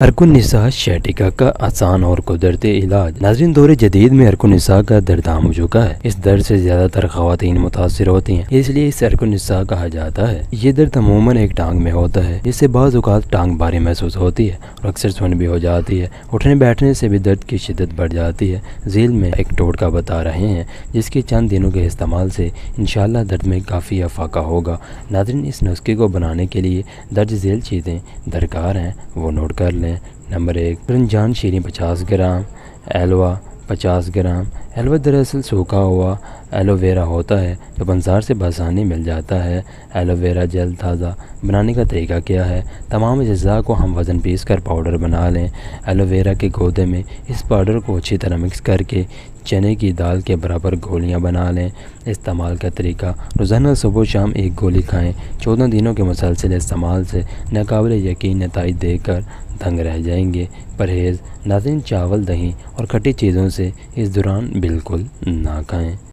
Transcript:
अर्कुनिसा sciatica का आसान और कुदरती इलाज। नाज़रीन, दौरे जदीद में अर्कुनिसा का दर्द आम हो चुका है। इस दर्द से ज़्यादातर ख़वातीन मुतासिर होती हैं, इसलिए इसे अर्कुनिसा कहा जाता है। ये दर्द अमूमन एक टांग में होता है, जिससे बाज़ औक़ात टांग भारी महसूस होती है और अक्सर सुन्न भी हो जाती है। उठने बैठने से भी दर्द की शिद्दत बढ़ जाती है। झील में एक टोटका बता रहे हैं, जिसके चंद दिनों के इस्तेमाल से इंशाअल्लाह दर्द में काफ़ी अफाका होगा। नाज़रीन, इस नुस्खे को बनाने के लिए दर्ज झेल चीज़ें दरकार हैं, वो नोट कर लें। नंबर 1, रंजान शीरी 50 ग्राम, एलोवा 50 ग्राम। एलोवा दरअसल सूखा हुआ एलोवेरा होता है जो बाज़ार से बआसानी मिल जाता है। एलोवेरा जेल ताज़ा बनाने का तरीका क्या है? तमाम अज्जा को हम वज़न पीस कर पाउडर बना लें। एलोवेरा के गूदे में इस पाउडर को अच्छी तरह मिक्स करके चने की दाल के बराबर गोलियां बना लें। इस्तेमाल का तरीका, रोज़ाना सुबह शाम एक गोली खाएं। 14 दिनों के मुसलसल इस्तेमाल से नाकाबिल यकीन नताइज देकर दंग रह जाएंगे। परहेज़, नाज़रीन, चावल, दही और खट्टी चीज़ों से इस दौरान बिल्कुल ना खाएं।